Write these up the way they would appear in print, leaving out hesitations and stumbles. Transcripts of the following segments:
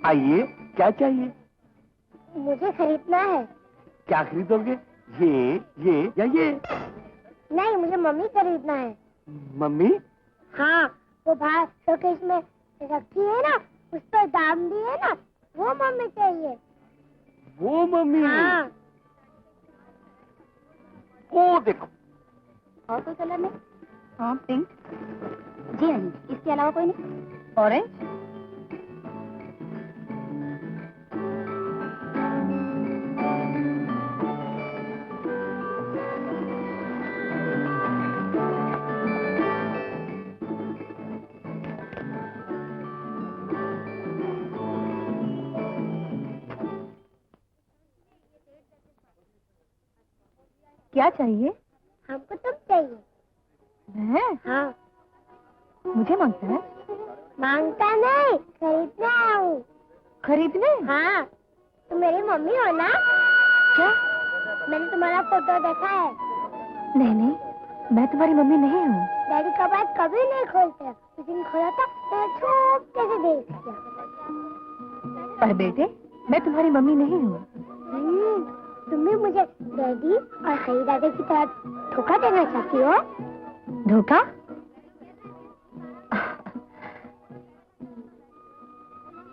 आइए, क्या चाहिए? मुझे खरीदना है। क्या खरीदोगे? ये या ये? नहीं, मुझे मम्मी खरीदना है। मम्मी? हाँ, वो बाहर शोकेस में रखी है ना, उस पर दाम भी है ना, वो मम्मी चाहिए। वो मम्मी? हाँ। वो देखो। और कोई कलर नहीं? हाँ, पिंक। जी नहीं, इसके अलावा कोई नहीं? ऑरेंज? क्या चाहिए? हमको तुम चाहिए। मैं? हाँ। मुझे मांगता है? मांगता नहीं, खरीदने आया हूँ। खरीदने? हाँ। तुम मेरी मम्मी हो ना? क्या? मैंने तुम्हारा फोटो देखा है। नहीं नहीं, मैं तुम्हारी मम्मी नहीं हूँ। डैडी कबाड़ कभी नहीं खोलते, उस दिन खोला था तो छुपके से देख लिया। पर बेटे, मैं तुम्हारी मम्मी नहीं हूँ। तुम भी मुझे डैडी और हरी दादा की तरह धोखा देना चाहती हो? धोखा?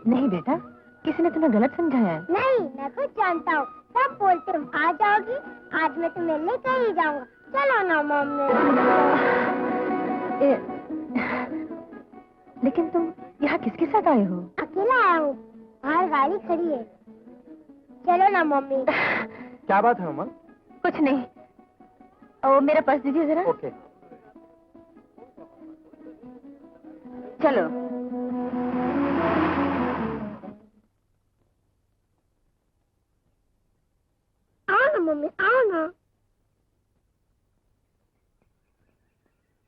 नहीं बेटा, किसी ने तुम्हें गलत समझाया है। नहीं, मैं खुद जानता हूँ। सब बोलते तुम आ जाओगी, आज मैं तुम्हें लेकर ही जाऊंगा। चलो ना मम्मी। लेकिन तुम यहाँ किसके साथ आए हो? अकेला आया हूँ, बाहर गाड़ी खड़ी है। चलो ना मम्मी। क्या बात है अम्मा? कुछ नहीं। ओ, मेरा पर्स दीजिए जरा। ओके। चलो। आओ ना मम्मी, आओ ना।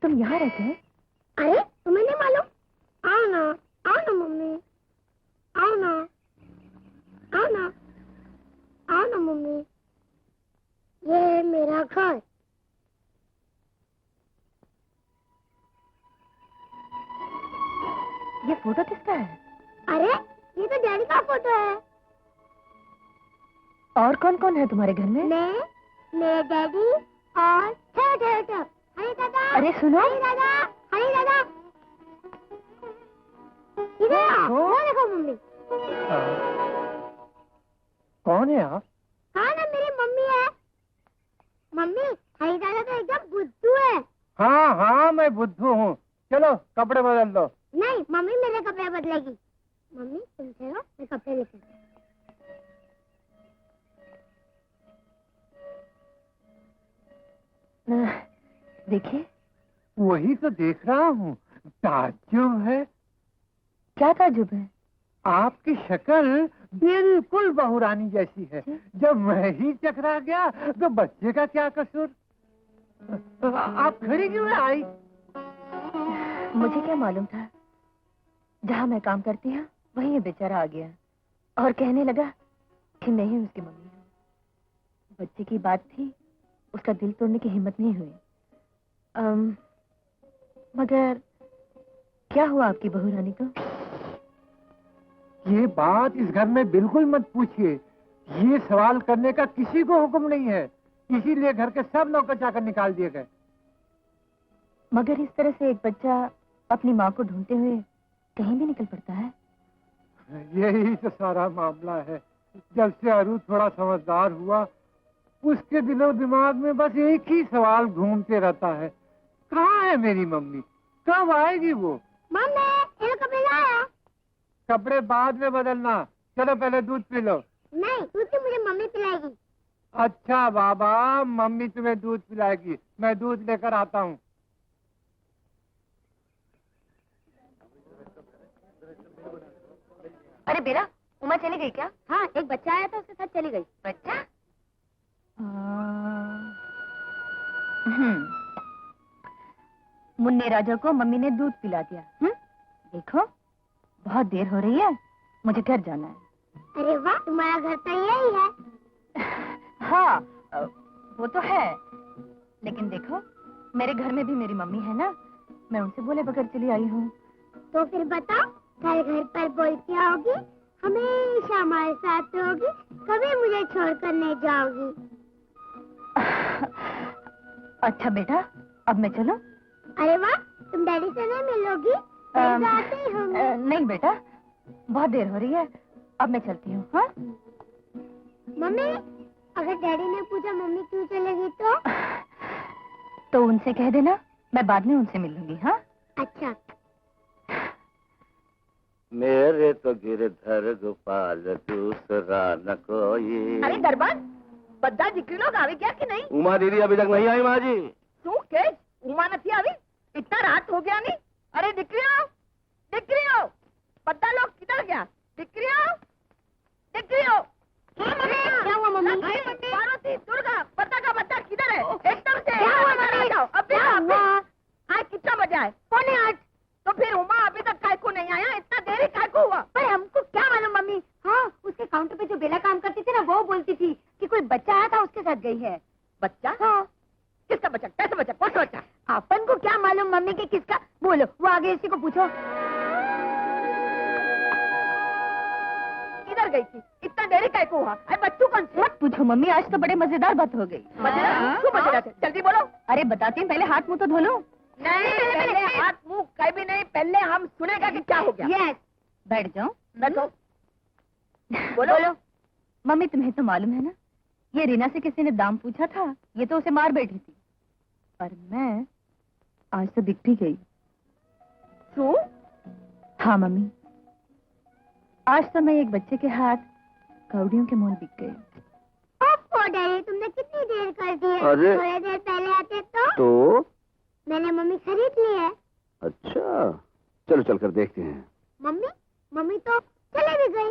तुम यहाँ रहते हैं? अरे, तुम्हें नहीं मालूम? आओ ना, आओ ना मम्मी, आओ ना, आओ ना, आओ ना मम्मी। ये है मेरा घर। ये फोटो किसका है? अरे, ये तो डैडी का फोटो है। और कौन कौन है तुम्हारे घर में? मैं, मेरे डैडी और ठहर। हरी दादा। अरे सुनो। हरी दादा, हरी दादा। इधर वो देखो मम्मी। कौन है आप? हाँ ना, मेरी मम्मी है। मम्मी, हरी दादा तो एकदम बुद्धू है। हाँ हाँ, मैं बुद्धू हूँ। चलो कपड़े बदल दो। नहीं, मम्मी मेरे कपड़े बदलेगी। मम्मी तुम चलो, मैं कपड़े लेकर। देखिए। वही तो देख रहा हूँ। ताज्जुब है। क्या ताज्जुब है? आपकी शक्ल बिल्कुल बहुरानी जैसी है। जब मैं ही चकरा गया तो बच्चे का क्या कसूर? आप खड़ी क्यों है आई? मुझे क्या मालूम था, जहाँ मैं काम करती हूँ वहीं ये बेचारा आ गया और कहने लगा कि मैं ही उसकी मम्मी हूँ। बच्चे की बात थी, उसका दिल तोड़ने की हिम्मत नहीं हुई। मगर क्या हुआ आपकी बहू रानी को? ये बात इस घर में बिल्कुल मत पूछिए। ये सवाल करने का किसी को हुक्म नहीं है, इसीलिए घर के सब नौकर चाकर निकाल दिए गए। मगर इस तरह से एक बच्चा अपनी माँ को ढूंढते हुए कहीं भी निकल पड़ता है। यही तो सारा मामला है। जब से अरू थोड़ा समझदार हुआ, उसके दिलो दिमाग में बस एक ही सवाल घूमते रहता है, कहाँ है मेरी मम्मी? कब आएगी वो? मम्मी, ये कपड़े लाया। कपड़े बाद में बदलना, चलो पहले दूध पी लो। नहीं, दूध तो मुझे मम्मी पिलाएगी। अच्छा बाबा, मम्मी तुम्हें दूध पिलाएगी, मैं दूध लेकर आता हूँ। अरे बेरा, उमा चली गई क्या? हाँ, एक बच्चा आया था, उसके साथ चली गई। बच्चा? मुन्ने राजा को मम्मी ने दूध पिला दिया। देखो, बहुत देर हो रही है, मुझे घर जाना है। अरे वाह, तुम्हारा घर तो यही है। हाँ, वो तो है, लेकिन देखो, मेरे घर में भी मेरी मम्मी है ना, मैं उनसे बोले बगैर चली आई हूँ। तो फिर बताओ, कल घर पर बोल के आओगी, हमेशा हमारे साथ रहोगी, कभी मुझे छोड़कर नहीं जाओगी। अच्छा बेटा, अब मैं चलूं? अरे वाह, तुम डैडी से नहीं मिलोगी? आते ही होंगे। नहीं बेटा, बहुत देर हो रही है, अब मैं चलती हूँ। हाँ मम्मी, अगर डैडी ने पूछा मम्मी क्यों चलेगी तो उनसे कह देना मैं बाद में उनसे मिल लूंगी। हाँ अच्छा। मेरे तो गिरधर गोपाल दूसरा न कोई। अरे दरबार, बद्दा दिकरी लोग आवे क्या कि नहीं? उमा दीदी अभी तक नहीं आई माँ जी। तू के उमा नहीं आवी? इतना रात हो गया नहीं? अरे दिकरियो, दिकरियो, बद्दा लोग किधर गया? दिकरियो, दिकरियो। क्या हुआ मम्मी? पार्वती, दुर्गा, बद्दा का बद्दा किधर है? एकदम से क्या हुआ मम्मी? अभी आज कितना बजा है? 7:45। तो फिर उमा अभी तक काय को नहीं आया? इतना देरी काय को हुआ? पर हमको क्या मालूम मम्मी। हाँ, उसके काउंटर पे जो बेला काम करती थी ना, वो बोलती थी कि कोई बच्चा आया था, उसके साथ गई है। बच्चा? हाँ। किसका बच्चा? कैसे बच्चा? कौन सा बच्चा? अपन को क्या मालूम मम्मी कि किसका। बोलो, वो आगे इसी को पूछो। किधर गई थी? इतना देरी काय को हुआ? अरे बच्चू कौन से? मत पूछो मम्मी, आज तो बड़े मजेदार बात हो गई। मजेदार? क्यों मजेदार? जल्दी बोलो। अरे बताती हूँ, पहले हाथ मुंह तो धो लो। नहीं, पहले हाथ मुंह कहीं भी नहीं, पहले हम सुनेगा कि क्या हो गया। यस। बैठ जाओ। बैठो। बोलो। मम्मी, तुम्हें तो मालूम है ना, ये रीना से किसी ने दाम पूछा था, ये तो उसे मार बैठी थी। पर मैं आज तो दिख भी गई। क्यों? हाँ मम्मी, आज तो मैं एक बच्चे के हाथ कौड़ियों के मोल बिक गई। ओह डैडी, तुमने कितनी देर कर दी है? अरे। थोड़ी देर पहले आते तो मैंने मम्मी खरीद ली है। अच्छा, चलो चलकर देखते हैं। मम्मी तो चली भी गई।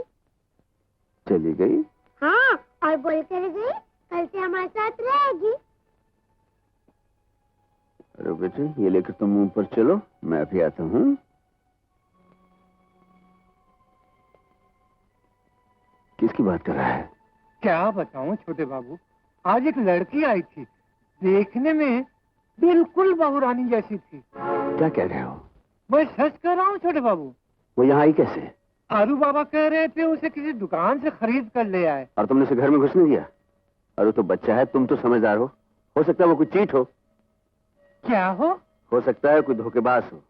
चली गई? हाँ, और बोल कर गई कल से हमारे साथ रहेगी। अरे बेटे, ये लेकर तुम मुंह पर चलो, मैं अभी आता हूँ। किसकी बात कर रहा है? क्या बताऊं छोटे बाबू, आज एक लड़की आई थी, देखने में बिल्कुल बहुरानी जैसी थी। क्या कह रहे हो? मैं सच कह रहा हूँ छोटे बाबू। वो यहाँ आई कैसे? आरू बाबा कह रहे थे उसे किसी दुकान से खरीद कर ले आए। और तुमने उसे घर में घुसने दिया? अरे तो बच्चा है, तुम तो समझदार हो सकता है वो कोई चीट हो। क्या हो सकता है कोई धोखेबाज हो।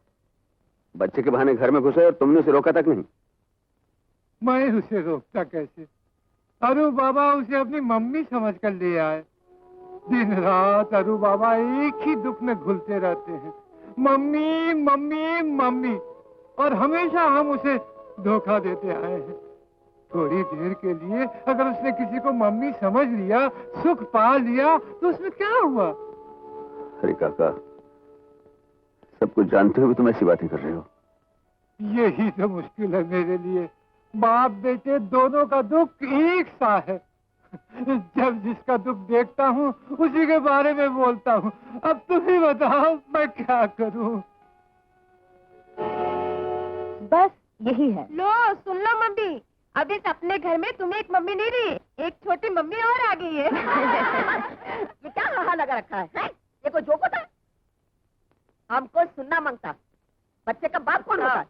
बच्चे के बहाने घर में घुसे और तुमने उसे रोका तक नहीं। मैं उसे रोकता कैसे? अरू बाबा उसे अपनी मम्मी समझ कर ले आए। दिन रात अरू बाबा एक ही दुख में घुलते रहते हैं, मम्मी मम्मी मम्मी, और हमेशा हम उसे धोखा देते आए हैं। थोड़ी देर के लिए अगर उसने किसी को मम्मी समझ लिया, सुख पा लिया, तो उसमें क्या हुआ? अरे काका, सब कुछ जानते हुए तुम ऐसी बातें कर रहे हो। यही तो मुश्किल है मेरे लिए। बाप बेटे दोनों का दुख एक सा है। जब जिसका दुख देखता हूँ उसी के बारे में बोलता हूँ। अब तुम ही बताओ मैं क्या करूँ? बस यही है। लो सुन लो मम्मी, अब इस अपने घर में तुम्हें एक मम्मी नहीं रही, एक छोटी मम्मी और आ गई है। ये क्या हाहा लगा रखा है, हैं? ये कोई जोक होता है? हमको सुनना मांगता। बच्चे का बाप कौन होता है?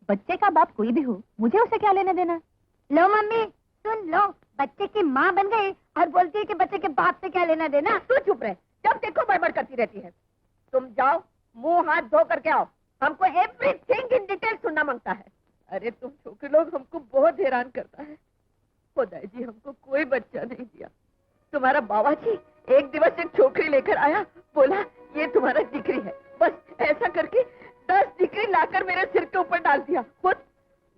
बच्चे का बाप कोई भी हो, मुझे उसे क्या लेने देना? लो मम्मी सुन लो, बच्चे की माँ बन गई और बोलती है कि बच्चे के बाप से क्या लेना देना। तू चुप रहे, जब देखो बड़बड़ करती रहती है। तुम जाओ, मुंह हाथ धो करके आओ, हमको एवरीथिंग इन डिटेल सुनना मांगता है। अरे तुम छोकरे लोग हमको बहुत हैरान करता है। खुदा जी हमको कोई बच्चा नहीं दिया। तुम्हारा बाबा जी एक दिवस एक छोकरी लेकर आया, बोला ये तुम्हारा दिकरी है। बस ऐसा करके 10 दिकरी लाकर मेरे सिर के ऊपर डाल दिया। खुद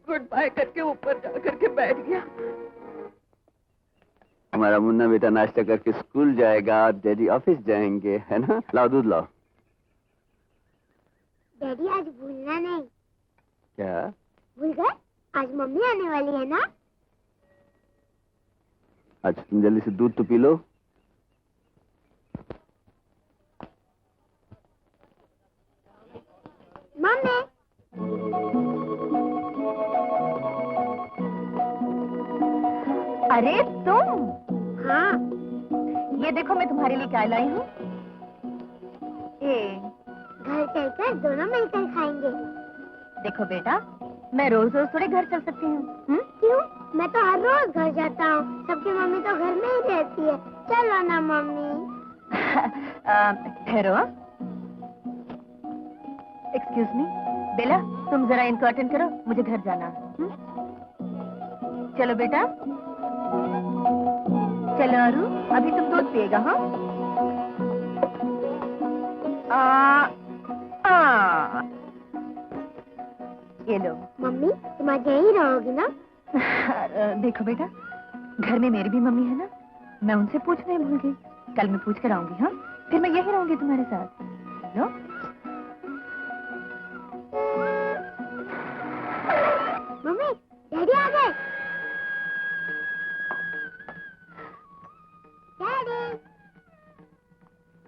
गुड बाय करके ऊपर जा करके बैठ गया। हमारा मुन्ना बेटा नाश्ता करके स्कूल जाएगा, डैडी ऑफिस जाएंगे, है ना? लाओ दूध लाओ। डैडी आज भूलना नहीं। क्या भूल गए? आज मम्मी आने वाली है ना। अच्छा तुम जल्दी से दूध तो पी लो। मम्मी अरे तुम? हाँ, ये देखो मैं तुम्हारे लिए क्या लाई हूँ। घर चलकर दोनों मिलकर खाएंगे। देखो बेटा, मैं रोज रोज थोड़े घर चल सकती हूँ। क्यों? मैं तो हर रोज घर जाता हूँ। सबकी मम्मी तो घर में ही रहती है। चलो ना मम्मी। ठहरो। एक्सक्यूज मी, बेला तुम जरा इनको अटेंड करो, मुझे घर जाना है। चलो बेटा, चलो अरु, अभी तुम दूध पिएगा। हाँ ये लो। मम्मी तुम आज यहीं रहोगी ना? देखो बेटा, घर में मेरी भी मम्मी है ना, मैं उनसे पूछना ही भूल गई। कल मैं पूछ कर आऊंगी। हाँ, फिर मैं यहीं रहूंगी तुम्हारे साथ। लो। मम्मी डैडी आ गए। डैडी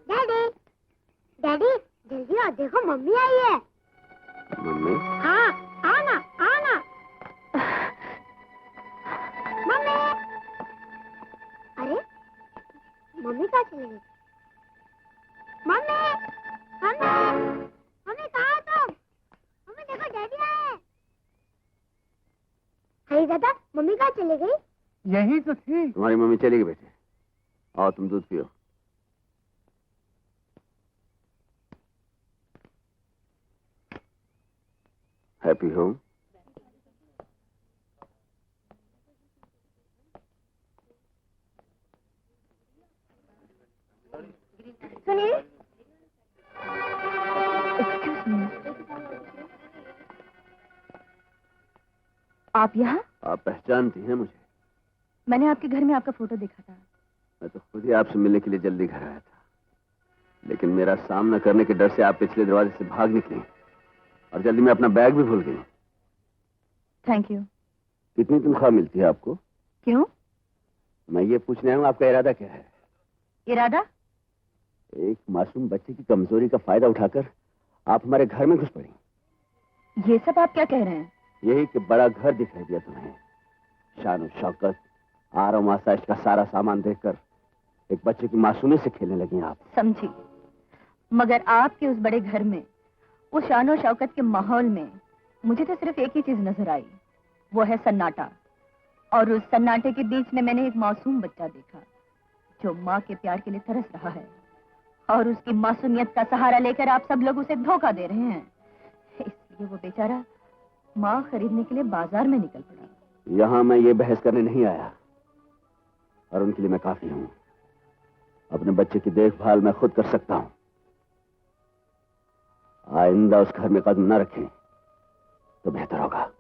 डैडी डैडी जल्दी आओ, देखो मम्मी आई है। मम्मी? हाँ आना आना। मम्मी। अरे मम्मी कहाँ चली गई? मम्मी मम्मी मम्मी कहाँ हो तुम? मम्मी देखो डैडी आए। हरी दादा मम्मी कहाँ चली गई? यही तो थी। तुम्हारी मम्मी चली गई बेटे। आओ तुम दूध पियो। Happy home. सुनिए, एक्सक्यूज मी, आप यहाँ? आप पहचानती हैं मुझे? मैंने आपके घर में आपका फोटो देखा था। मैं तो खुद ही आपसे मिलने के लिए जल्दी घर आया था, लेकिन मेरा सामना करने के डर से आप पिछले दरवाजे से भाग निकली और जल्दी में अपना बैग भी भूल गई। Thank you. कितनी तनख्वाह मिलती है आपको? क्यों? मैं ये पूछने आया हूँ, आपका इरादा क्या है? इरादा? एक मासूम बच्चे की कमजोरी का फायदा उठाकर आप हमारे घर में घुस पड़ी। ये सब आप क्या कह रहे हैं? यही कि बड़ा घर दिखाई दिया तुम्हें, शान और शौकत, आराम आसाइश का सारा सामान देखकर एक बच्चे की मासूमियत से खेलने लगी आप। समझी, मगर आपके उस बड़े घर में, उस शान और शौकत के माहौल में मुझे तो सिर्फ एक ही चीज नजर आई, वो है सन्नाटा। और उस सन्नाटे के बीच में मैंने एक मासूम बच्चा देखा जो माँ के प्यार के लिए तरस रहा है, और उसकी मासूमियत का सहारा लेकर आप सब लोग उसे धोखा दे रहे हैं। इसलिए वो बेचारा माँ खरीदने के लिए बाजार में निकल पड़ा। यहाँ मैं ये बहस करने नहीं आया, और उनके लिए मैं काफी हूँ। अपने बच्चे की देखभाल मैं खुद कर सकता हूँ। आइंदा उस घर में कदम न रखें तो बेहतर होगा।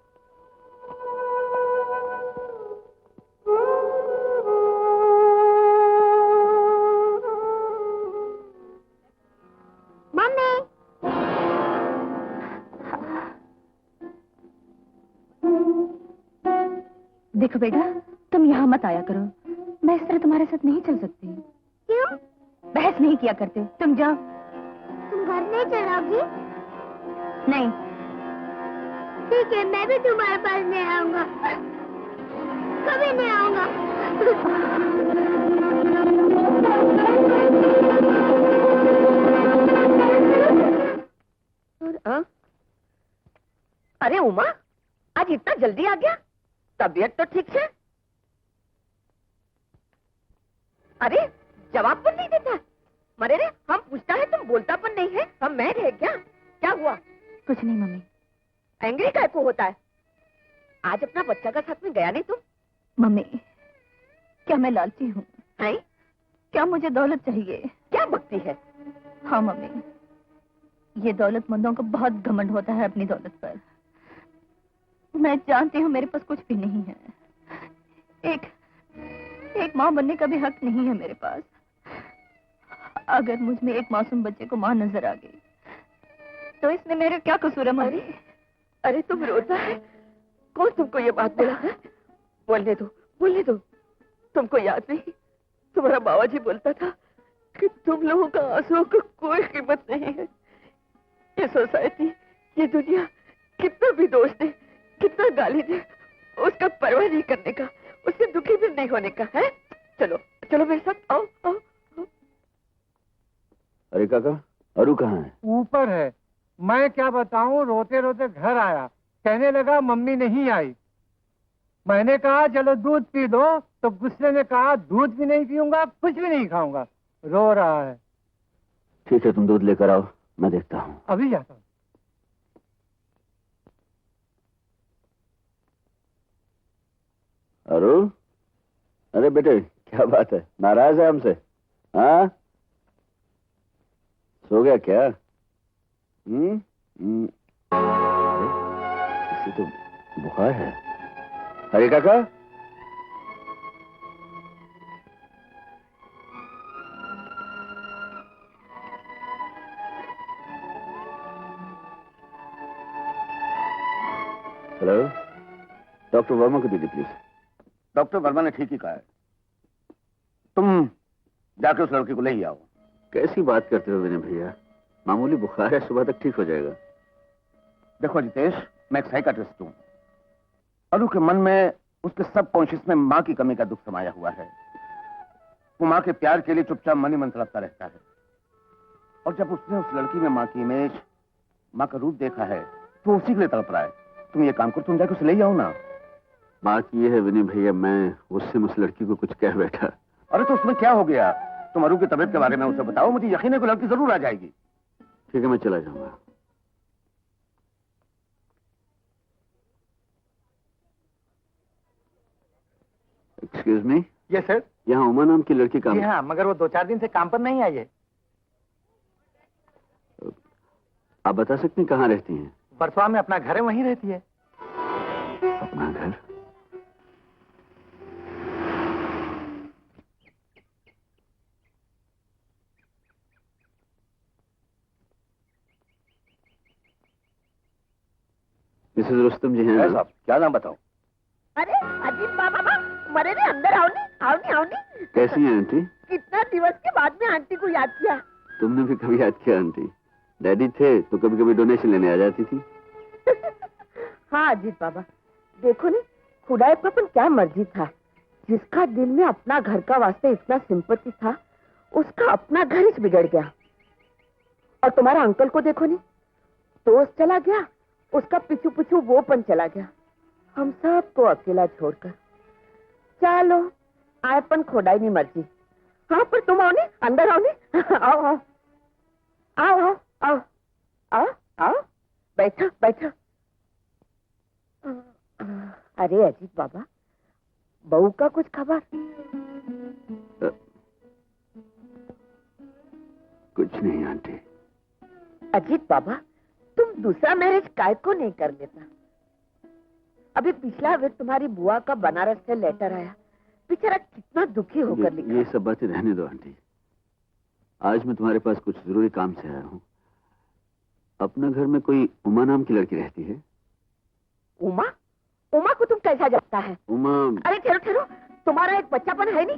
मम्मी देखो बेटा, तुम यहाँ मत आया करो, मैं इस तरह तुम्हारे साथ नहीं चल सकती। क्यों? बहस नहीं किया करते, तुम जाओ। तुम घर नहीं चलोगी? नहीं। ठीक है, मैं भी तुम्हारे पास नहीं आऊंगा, कभी नहीं आऊंगा। अरे उमा, आज इतना जल्दी आ गया? तबीयत तो ठीक है? अरे जवाब पर नहीं देता। मरे रे, हम पूछता है तुम बोलता पर नहीं है। हम मैं रहे क्या हुआ? कुछ नहीं मम्मी। एंग्री काय को होता है? आज अपना बच्चा का साथ में गया नहीं तुम? मम्मी, क्या मैं लालची हूँ? हैं? क्या मुझे दौलत चाहिए? क्या बकती है? हाँ मम्मी, ये दौलतमंदों को बहुत घमंड होता है अपनी दौलत पर। मैं जानती हूँ मेरे पास कुछ भी नहीं है। एक माँ बनने का भी हक नहीं है मेरे पास। अगर मुझ में एक मासूम बच्चे को माँ नजर आ गई तो इसमें मेरा क्या कसूर है मम्मी? अरे तुम रोता है? कौन तुमको ये बात बोला है? बोलने दो। तुमको याद नहीं, तुम्हारा बाबा जी बोलता था कि तुम लोगों का आंसुओं को कोई कीमत नहीं है। ये सोसाइटी, ये दुनिया कितना भी दोष दे, कितना गाली दे, उसका परवाह नहीं करने का, उससे दुखी भी नहीं होने का है। चलो मेरे साथ आओ। अरे काका, अरु कहाँ है? ऊपर है। मैं क्या बताऊं, रोते रोते घर आया। कहने लगा मम्मी नहीं आई। मैंने कहा चलो दूध पी लो, तो गुस्से में कहा दूध भी नहीं पीऊंगा, कुछ भी नहीं खाऊंगा। रो रहा है। ठीक है, तुम दूध लेकर आओ, मैं देखता हूँ। अभी जाता हूँ। अरु, अरे बेटे, क्या बात है, नाराज है हमसे? हाँ, सो गया क्या? इसे तो बुखार है। अरे काका, हेलो, डॉक्टर वर्मा को दीजिए प्लीज। डॉक्टर वर्मा ने ठीक ही कहा है, तुम जाके उस लड़के को ले ही आओ। कैसी बात करते हो विनय भैया, मामूली बुखार है, सुबह तक ठीक हो जाएगा। देखो जितेश, मैं एक साइकाट्रिस्ट हूं। अनु के मन में, उसके सब कॉन्शियस में मां की कमी का दुख समाया हुआ है। वो मां के प्यार के लिए चुपचाप मन ही मन तड़पता रहता है। और जब उसने उस लड़की में मां की इमेज, मां का रूप देखा है, तो उसी के लिए तड़प रहा है। तुम ये काम करो, तुम जाके उसे ले आओ ना। बात ये है विनय भैया, मैं उससे उस लड़की को कुछ कह बैठा। अरे तो उसमें क्या हो गया? तुम अनु की तबीयत के बारे में उसे बताओ, मुझे यकीन है कि लड़की जरूर आ जाएगी। ठीक है, मैं चला जाऊंगा। Excuse me. Yes sir. यहाँ उमा नाम की लड़की काम? जी हाँ, मगर वो 2-4 दिन से काम पर नहीं आई है। आप बता सकते हैं कहाँ रहती हैं? परसवा में अपना घर है, वहीं रहती है। अपना घर? मिसेस रुस्तम जी हैं? साहब, क्या नाम बताऊं? अरे अजीब बाबा, मरे ने अंदर आओ नहीं। कैसी हैं आंटी? कितना दिवस के बाद में आंटी को याद किया। तुमने भी कभी याद किया आंटी? डैडी थे तो कभी कभी डोनेशन लेने आ जाती थी। हाँ अजीत बाबा, देखो नहीं, खुदाईपन क्या मर्जी था। जिसका दिल में अपना घर का वास्ते इतना सिंपैथी था, उसका अपना घर ही बिगड़ गया। और तुम्हारा अंकल को देखो नहीं, दोस्त चला गया, उसका पीछू पीछू वो पन चला गया, हम सबको अकेला छोड़कर। चलो आयपन खोदाई नहीं मर्जी। हाँ पर तुम आओ नहीं, अंदर आओ नहीं। आओ आओ आओ आओ आओ आओ आओ, बैठो बैठो। अरे अजीत बाबा, बहू का कुछ खबर? कुछ नहीं आंटी। अजीत बाबा, तुम दूसरा मैरिज काय को नहीं कर लेता? अभी पिछला वीक तुम्हारी बुआ का बनारस से लेटर आया, बेचारा कितना दुखी होकर लिखा। ये सब बातें रहने दो आंटी। आज मैं तुम्हारे पास कुछ जरूरी काम से आया हूँ। अपना घर में कोई उमा नाम की लड़की रहती है? उमा? उमा को तुम कैसा जानता है? उमा? अरे ठहरो ठहरो, तुम्हारा एक बच्चापन है नहीं?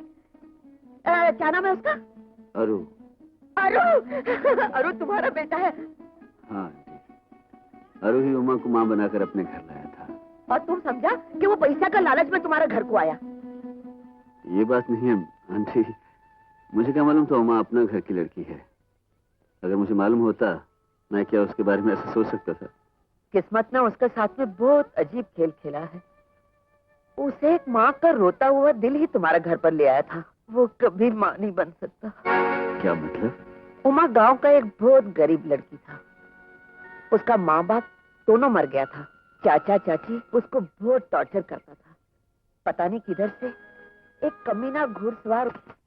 क्या नाम है उसका? अरु। अरु? अरु तुम्हारा बेटा है? हाँ आंटी, अरु ही उमा को माँ बनाकर अपने घर लाया था। और तुम समझा कि वो पैसा का लालच में तुम्हारे घर को आया? ये बात नहीं है आंटी, मुझे क्या मालूम था उमा अपना घर की लड़की है। अगर मुझे मालूम होता, मैं क्या उसके बारे में ऐसा सोच सकता था? किस्मत ने उसके साथ में बहुत अजीब खेल खेला है। उसे एक माँ का रोता हुआ दिल ही तुम्हारे घर पर ले आया था। वो कभी माँ नहीं बन सकता। क्या मतलब? उमा गांव का एक बहुत गरीब लड़की था। उसका माँ बाप दोनों मर गया था। चाचा चाची उसको बहुत टॉर्चर करता था। पता नहीं किधर से एक कमीना घुड़सवार